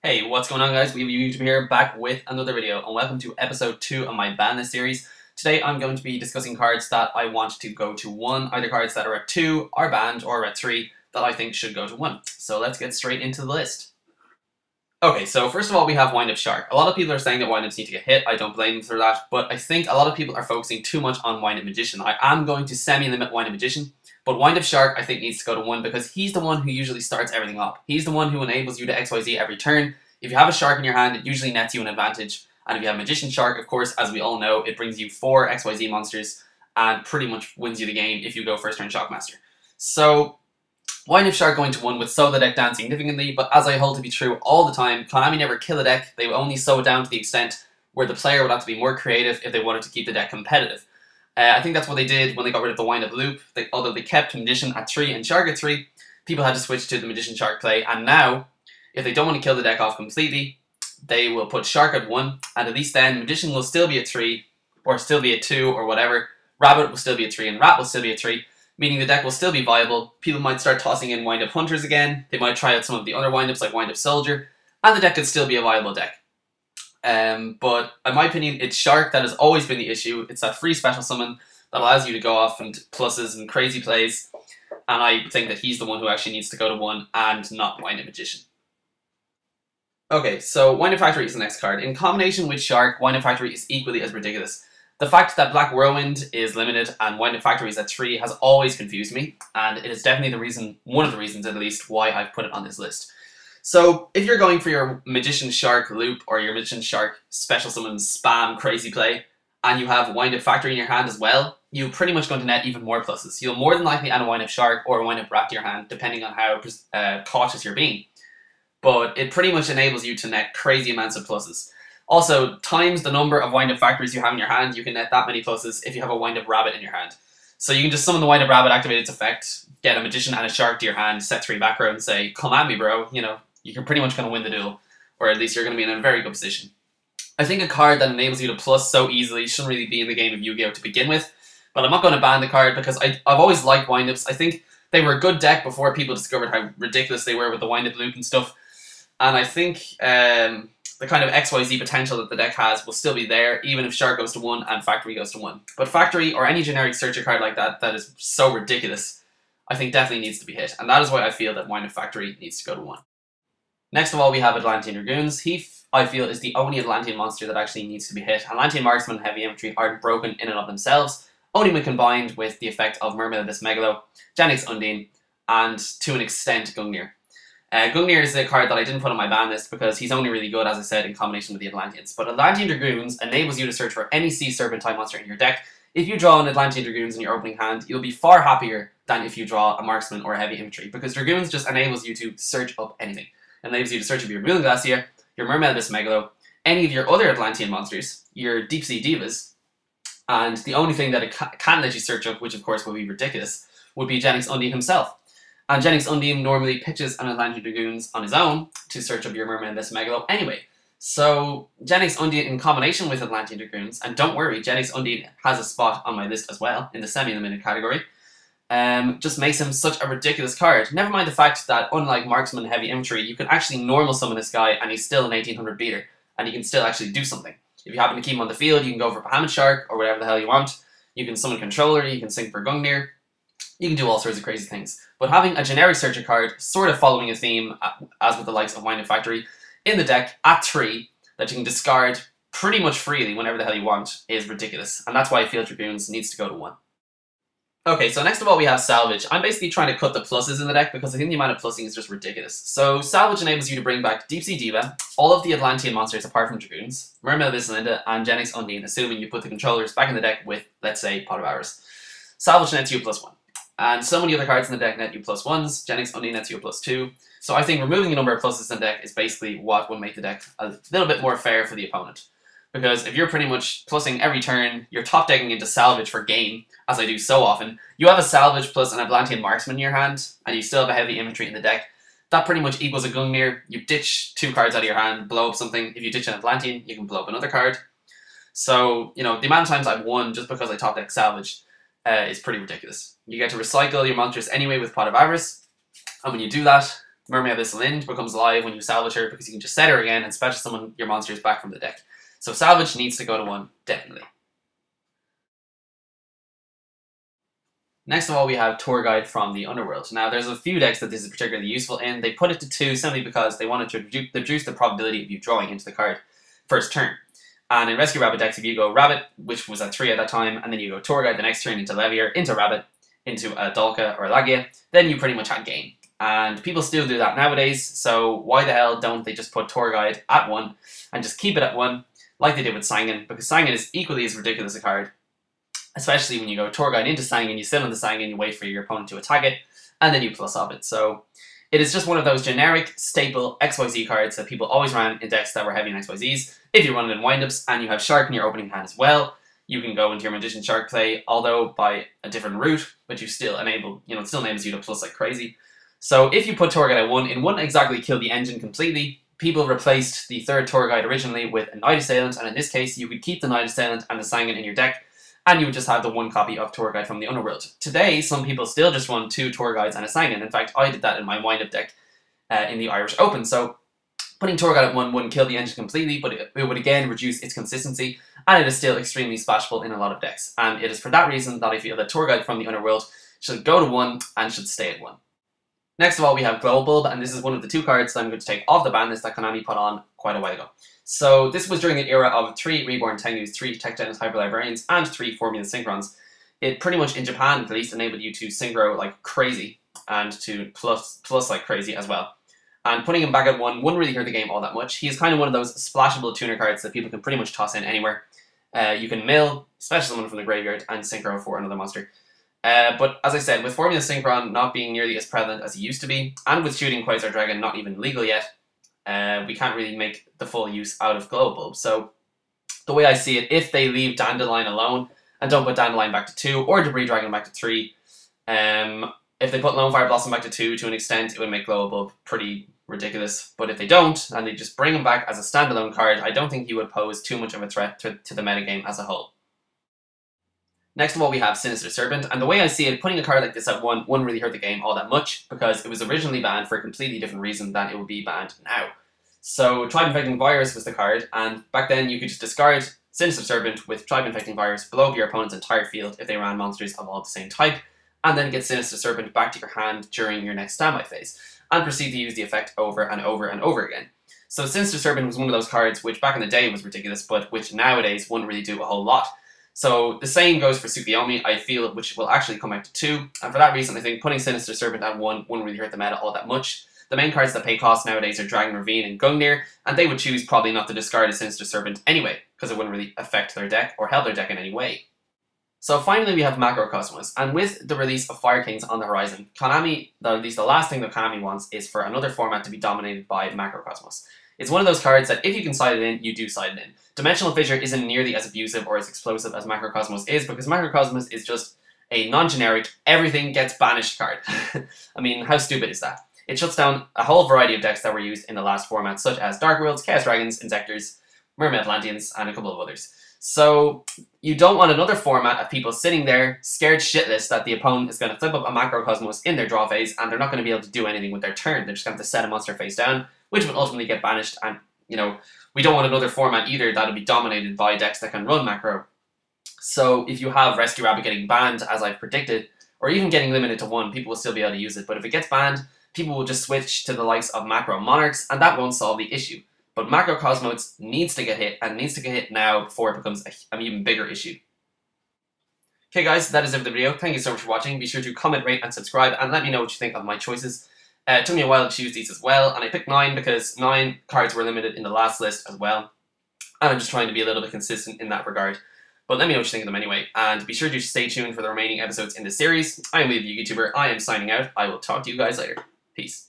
Hey, what's going on, guys? We have YouTube here, back with another video, and welcome to episode 2 of my Banlist series. Today I'm going to be discussing cards that I want to go to 1, either cards that are at 2, are banned, or at 3, that I think should go to 1. So let's get straight into the list. Okay, so first of all we have Wind Up Shark. A lot of people are saying that Wind Ups need to get hit. I don't blame them for that, but I think a lot of people are focusing too much on Wind Up Magician. I am going to semi-limit Wind Up Magician, but Wind Up Shark I think needs to go to 1 because he's the one who usually starts everything up. He's the one who enables you to XYZ every turn. If you have a Shark in your hand, it usually nets you an advantage. And if you have Magician Shark, of course, as we all know, it brings you 4 XYZ monsters and pretty much wins you the game if you go first turn Shockmaster. So, Wind Up Shark going to 1 would slow the deck down significantly, but as I hold to be true all the time, Konami never kill a deck. They would only slow it down to the extent where the player would have to be more creative if they wanted to keep the deck competitive. I think that's what they did when they got rid of the Wind Up Loop. Although they kept Magician at 3 and Shark at 3, people had to switch to the Magician Shark play, and now, if they don't want to kill the deck off completely, they will put Shark at 1, and at least then Magician will still be at 3, or still be at 2, or whatever. Rabbit will still be at 3, and Rat will still be at 3, meaning the deck will still be viable. People might start tossing in Wind Up Hunters again, they might try out some of the other Wind Ups like Wind Up Soldier, and the deck could still be a viable deck. But in my opinion, it's Shark that has always been the issue. It's that free special summon that allows you to go off and pluses and crazy plays, and I think that he's the one who actually needs to go to 1 and not Wind Up Magician. Okay, so Wind Up Factory is the next card. In combination with Shark, Wind Up Factory is equally as ridiculous. The fact that Black Whirlwind is limited and Wind Up Factory is at 3 has always confused me, and it is definitely the reason, one of the reasons at least, why I've put it on this list. So, if you're going for your Magician Shark loop or your Magician Shark special summon spam crazy play, and you have Wind Up Factory in your hand as well, you're pretty much going to net even more pluses. You'll more than likely add a Wind Up Shark or a Wind Up Rat to your hand, depending on how cautious you're being. But it pretty much enables you to net crazy amounts of pluses. Also, times the number of Wind Up Factories you have in your hand, you can net that many pluses if you have a Wind Up Rabbit in your hand. So you can just summon the Wind Up Rabbit, activate its effect, get a Magician and a Shark to your hand, set 3 back row and say, come at me bro, you know, you're pretty much going to win the duel. Or at least you're going to be in a very good position. I think a card that enables you to plus so easily shouldn't really be in the game of Yu-Gi-Oh! To begin with, but I'm not going to ban the card because I've always liked Wind Ups. I think they were a good deck before people discovered how ridiculous they were with the Wind Up loop and stuff. And I think the kind of XYZ potential that the deck has will still be there, even if Shark goes to 1 and Factory goes to 1. But Factory, or any generic searcher card like that, that is so ridiculous, I think definitely needs to be hit. And that is why I feel that Wind Up Factory needs to go to 1. Next of all, we have Atlantean Dragoons. He, I feel, is the only Atlantean monster that actually needs to be hit. Atlantean Marksman and Heavy Infantry aren't broken in and of themselves, only when combined with the effect of Mermaid Abyss Megalo, Janix Undine, and to an extent Gungnir. Gungnir is a card that I didn't put on my ban list because he's only really good, as I said, in combination with the Atlanteans. But Atlantean Dragoons enables you to search for any Sea Serpentine monster in your deck. If you draw an Atlantean Dragoons in your opening hand, you'll be far happier than if you draw a Marksman or a Heavy Infantry, because Dragoons just enables you to search up anything. It enables you to search up your Moon Glacier, your Mermaid Abyss Megalo, any of your other Atlantean monsters, your Deep Sea Divas, and the only thing that it can let you search up, which of course would be ridiculous, would be Janix Undine himself. And Janix Undine normally pitches an Atlantean Dragoons on his own to search up your Mermaid Abyss Megalo anyway. So, Janix Undine in combination with Atlantean Dragoons, and don't worry, Janix Undine has a spot on my list as well, in the semi-limited category, just makes him such a ridiculous card. Never mind the fact that, unlike Marksman and Heavy Infantry, you can actually normal summon this guy and he's still an 1800 beater, and he can still actually do something. If you happen to keep him on the field, you can go for Bahamut Shark, or whatever the hell you want. You can summon Controller, you can sync for Gungnir, you can do all sorts of crazy things. But having a generic searcher card, sort of following a theme, as with the likes of Wind Up Factory, in the deck at 3, that you can discard pretty much freely whenever the hell you want, is ridiculous. And that's why I feel Dragoons needs to go to 1. Okay, so next of all we have Salvage. I'm basically trying to cut the pluses in the deck because I think the amount of plussing is just ridiculous. So Salvage enables you to bring back Deep Sea Diva, all of the Atlantean monsters apart from Dragoons, Mermaid Abyss Linda, and Janix Undine, assuming you put the controllers back in the deck with, let's say, Pot of Hours. Salvage nets you +1. And so many other cards in the deck net you +1s, Janix Undine nets you a +2. So I think removing the number of pluses in the deck is basically what will make the deck a little bit more fair for the opponent. Because if you're pretty much plussing every turn, you're top decking into Salvage for game, as I do so often, you have a Salvage plus an Atlantean Marksman in your hand, and you still have a Heavy Infantry in the deck, that pretty much equals a Gungnir. You ditch 2 cards out of your hand, blow up something. If you ditch an Atlantean, you can blow up another card. So, you know, the amount of times I've won just because I top deck Salvage is pretty ridiculous. You get to recycle your monsters anyway with Pot of Avarice, and when you do that, Mermaid Abyssal Lind becomes alive when you salvage her because you can just set her again and special summon your monsters back from the deck. So salvage needs to go to 1, definitely. Next of all, we have Tour Guide from the Underworld. Now, there's a few decks that this is particularly useful in. They put it to 2 simply because they wanted to reduce the probability of you drawing into the card first turn. And in Rescue Rabbit decks, if you go Rabbit, which was at 3 at that time, and then you go Tour Guide the next turn into Levier, into Rabbit, into a Dalka or Lagia, then you pretty much had game. And people still do that nowadays, so why the hell don't they just put Tour Guide at 1 and just keep it at 1 like they did with Sangan, because Sangan is equally as ridiculous a card, especially when you go Tour Guide into Sangan, you sit on the Sangan, you wait for your opponent to attack it, and then you plus off it. So it is just one of those generic, staple XYZ cards that people always ran in decks that were heavy in XYZs. If you run it in windups and you have Shark in your opening hand as well, you can go into your Magician Shark play, although by a different route, but you still enable, it still enables you to plus like crazy. So if you put Tour Guide at 1, it wouldn't exactly kill the engine completely. People replaced the 3rd Tour Guide originally with a Night Assailant, and in this case, you could keep the Night Assailant and the Sangan in your deck, and you would just have the 1 copy of Tour Guide from the Underworld. Today, some people still just run 2 Tour Guides and a Sangan. In fact, I did that in my windup deck in the Irish Open. So putting Tour Guide at 1 wouldn't kill the engine completely, but it would again reduce its consistency, and it is still extremely splashable in a lot of decks. And it is for that reason that I feel that Tour Guide from the Underworld should go to 1 and should stay at 1. Next of all, we have Glow Bulb, and this is one of the 2 cards that I'm going to take off the ban list that Konami put on quite a while ago. So this was during the era of 3 Reborn Tengus, 3 Tech Gems Hyper Librarians, and 3 Formula Synchrons. It pretty much, in Japan at least, enabled you to synchro like crazy, and to plus like crazy as well. And putting him back at 1 wouldn't really hurt the game all that much. He's kind of one of those splashable tuner cards that people can pretty much toss in anywhere. You can mill, special summon from the graveyard, and synchro for another monster. But as I said, with Formula Synchron not being nearly as prevalent as it used to be, and with shooting Quasar Dragon not even legal yet, we can't really make the full use out of Glow Bulb. So the way I see it, if they leave Dandelion alone and don't put Dandelion back to 2 or Debris Dragon back to 3, if they put Lone Fire Blossom back to 2 to an extent, it would make Glow Bulb pretty ridiculous. But if they don't, and they just bring him back as a standalone card, I don't think he would pose too much of a threat to the metagame as a whole. Next of all, we have Sinister Serpent, and the way I see it, putting a card like this at 1 wouldn't really hurt the game all that much, because it was originally banned for a completely different reason than it would be banned now. So Tribe Infecting Virus was the card, and back then you could just discard Sinister Serpent with Tribe Infecting Virus, blow up your opponent's entire field if they ran monsters of all the same type, and then get Sinister Serpent back to your hand during your next standby phase, and proceed to use the effect over and over and over again. So Sinister Serpent was one of those cards which back in the day was ridiculous, but which nowadays wouldn't really do a whole lot. So the same goes for Tsukiyomi, I feel, which will actually come back to 2, and for that reason I think putting Sinister Serpent at 1 wouldn't really hurt the meta all that much. The main cards that pay cost nowadays are Dragon Ravine and Gungnir, and they would choose probably not to discard a Sinister Serpent anyway, because it wouldn't really affect their deck or help their deck in any way. So finally we have Macrocosmos, and with the release of Fire Kings on the horizon, Konami, at least the last thing that Konami wants is for another format to be dominated by Macrocosmos. It's one of those cards that if you can side it in, you do side it in. Dimensional Fissure isn't nearly as abusive or as explosive as Macrocosmos is, because Macrocosmos is just a non-generic, everything gets banished card. I mean, how stupid is that? It shuts down a whole variety of decks that were used in the last format, such as Dark Worlds, Chaos Dragons, Insectors, Mermaid Atlanteans, and a couple of others. So you don't want another format of people sitting there scared shitless that the opponent is going to flip up a Macrocosmos in their draw phase and they're not going to be able to do anything with their turn. They're just going to have to set a monster face down, which will ultimately get banished. And, we don't want another format either that'll be dominated by decks that can run macro. So if you have Rescue Rabbit getting banned, as I've predicted, or even getting limited to 1, people will still be able to use it. But if it gets banned, people will just switch to the likes of Macro Monarchs, and that won't solve the issue. But Macrocosmos needs to get hit, and needs to get hit now before it becomes an even bigger issue. Okay guys, that is it for the video. Thank you so much for watching. Be sure to comment, rate, and subscribe, and let me know what you think of my choices. It took me a while to choose these as well, and I picked 9 because 9 cards were limited in the last list as well. And I'm just trying to be a little bit consistent in that regard. But let me know what you think of them anyway, and be sure to stay tuned for the remaining episodes in the series. I am the YouTuber. I am signing out. I will talk to you guys later. Peace.